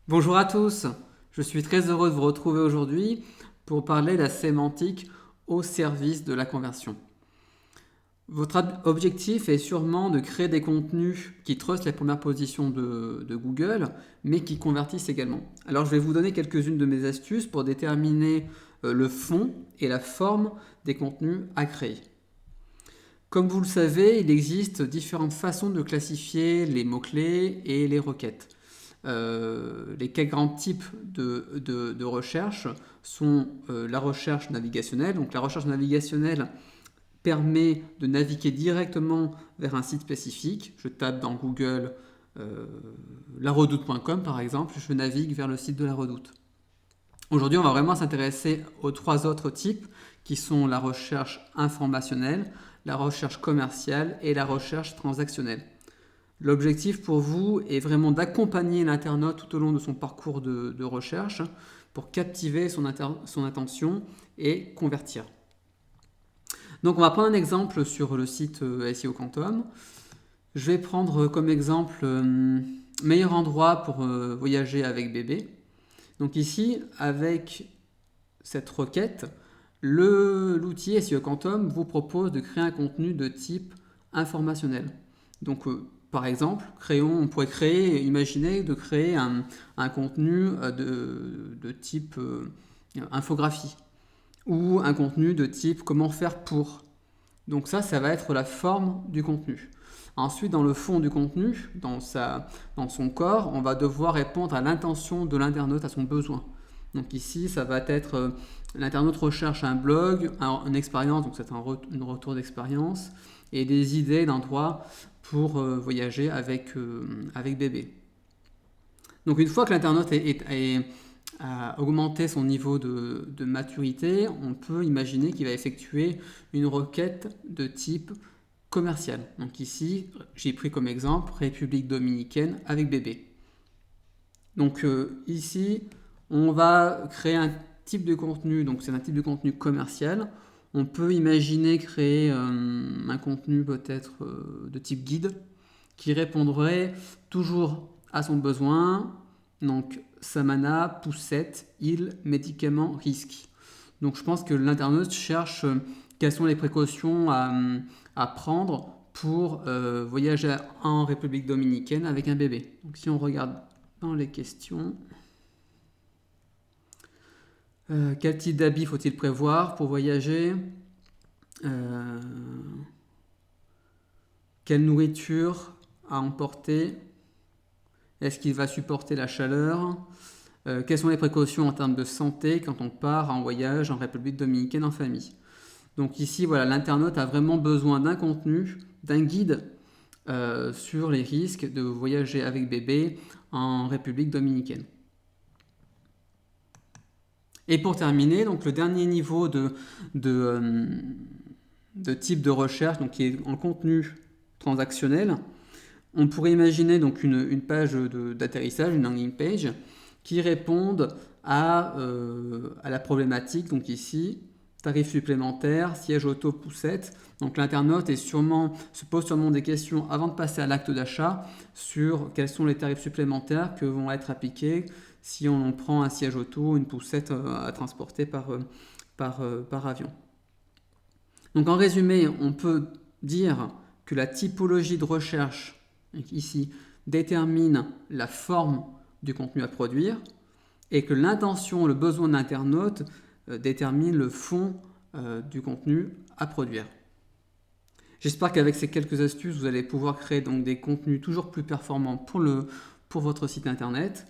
Bonjour à tous, je suis très heureux de vous retrouver aujourd'hui pour parler de la sémantique au service de la conversion. Votre objectif est sûrement de créer des contenus qui trustent les premières positions de Google, mais qui convertissent également. Alors je vais vous donner quelques-unes de mes astuces pour déterminer le fond et la forme des contenus à créer. Comme vous le savez, il existe différentes façons de classifier les mots-clés et les requêtes. Les quatre grands types de recherche sont la recherche navigationnelle. Donc la recherche navigationnelle permet de naviguer directement vers un site spécifique. Je tape dans Google laredoute.com par exemple, je navigue vers le site de la Redoute. Aujourd'hui, on va vraiment s'intéresser aux trois autres types qui sont la recherche informationnelle, la recherche commerciale et la recherche transactionnelle. L'objectif pour vous est vraiment d'accompagner l'internaute tout au long de son parcours de recherche pour captiver son attention et convertir. Donc on va prendre un exemple sur le site SEO Quantum. Je vais prendre comme exemple meilleur endroit pour voyager avec bébé. Donc ici, avec cette requête, l'outil SEO Quantum vous propose de créer un contenu de type informationnel. Donc par exemple, on pourrait imaginer de créer un contenu de type infographie ou un contenu de type comment faire pour. Donc ça va être la forme du contenu. Ensuite, dans le fond du contenu, dans son corps, on va devoir répondre à l'intention de l'internaute, à son besoin. Donc ici, ça va être l'internaute recherche un blog, une expérience, donc c'est un retour d'expérience, et des idées d'endroits pour voyager avec bébé. Donc une fois que l'internaute a augmenté son niveau de maturité, on peut imaginer qu'il va effectuer une requête de type commercial. Donc ici, j'ai pris comme exemple République dominicaine avec bébé. Donc ici, on va créer un type de contenu, donc c'est un type de contenu commercial. On peut imaginer créer un contenu peut-être de type guide qui répondrait toujours à son besoin. Donc Samana, poussette, île, médicaments, risque. Donc je pense que l'internaute cherche quelles sont les précautions à prendre pour voyager en République dominicaine avec un bébé. Donc si on regarde dans les questions, quel type d'habit faut-il prévoir pour voyager? Quelle nourriture à emporter? Est-ce qu'il va supporter la chaleur? Quelles sont les précautions en termes de santé quand on part en voyage en République dominicaine en famille? Donc ici, voilà, l'internaute a vraiment besoin d'un contenu, d'un guide sur les risques de voyager avec bébé en République dominicaine. Et pour terminer, donc le dernier niveau de type de recherche, donc qui est en contenu transactionnel, on pourrait imaginer donc une page d'atterrissage, une landing page, qui réponde à la problématique, donc ici, tarifs supplémentaires, siège auto poussette. Donc l'internaute se pose sûrement des questions avant de passer à l'acte d'achat sur quels sont les tarifs supplémentaires que vont être appliqués si on prend un siège auto, une poussette à transporter par avion. Donc en résumé, on peut dire que la typologie de recherche, ici, détermine la forme du contenu à produire et que l'intention, le besoin de l'internaute détermine le fond du contenu à produire. J'espère qu'avec ces quelques astuces, vous allez pouvoir créer donc des contenus toujours plus performants pour votre site internet.